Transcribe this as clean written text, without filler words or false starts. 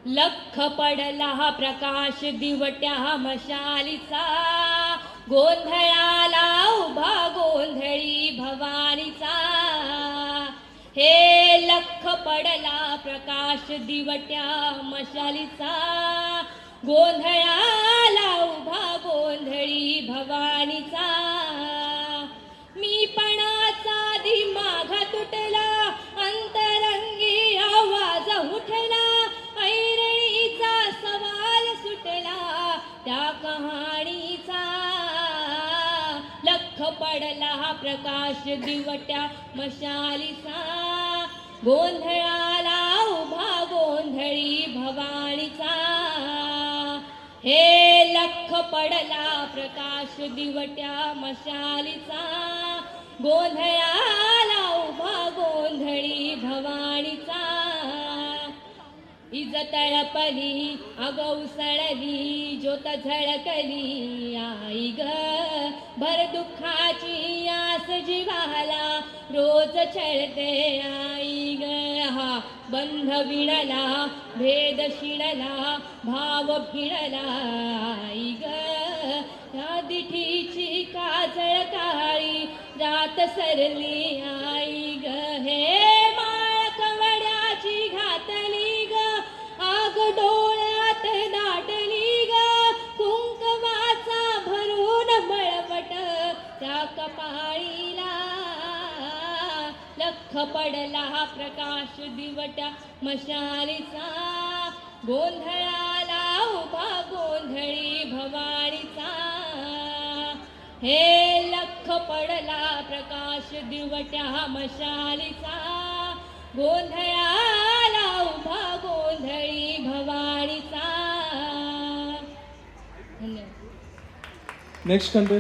लख पडला प्रकाश दिवट्या मशालीचा, गोंधळाला उभा गोंधळी भवानीचा. हे लख पडला प्रकाश दिवट्या मशालीचा, गोंधळाला उभा गोंधळी भवानीचा. मी पणाचा दिमाग तुटला, अंतरंगी आवाज उठला, ऐरणीचा सवाल सुटला त्या कहाणीचा. लख पडला प्रकाश दिवट्या मशालीचा, गोंधळाला उभा गोंधळी भवानीचा. हे लख पडला प्रकाश दिवट्या मशालीचा, गोंधळाला उभा गोंधळी भवानीचा. इज तळपली अग उसळली, ज्योत झळकली आई ग, भर दुःखाची आस जीवाला रोज छळते आई ग. हा बंध विणला भेद शिणला, भाव भिणला आई ग. या दिठीची काजळ काळी रात सरली आई ग. हे माळ कवड्याची घातली ग, आग डोळ्यात दाटली ग, कुंकवाचा भरून मळवट त्या कपाळीला. लख पडला प्रकाश दिवट्या मशालीचा, गोंधळाला उभा गोंधळी भवानीचा. हे लख पडला प्रकाश दिवट्या मशालीचा, गोंधळाला उभा गोंधळी भवानीचा. Next contest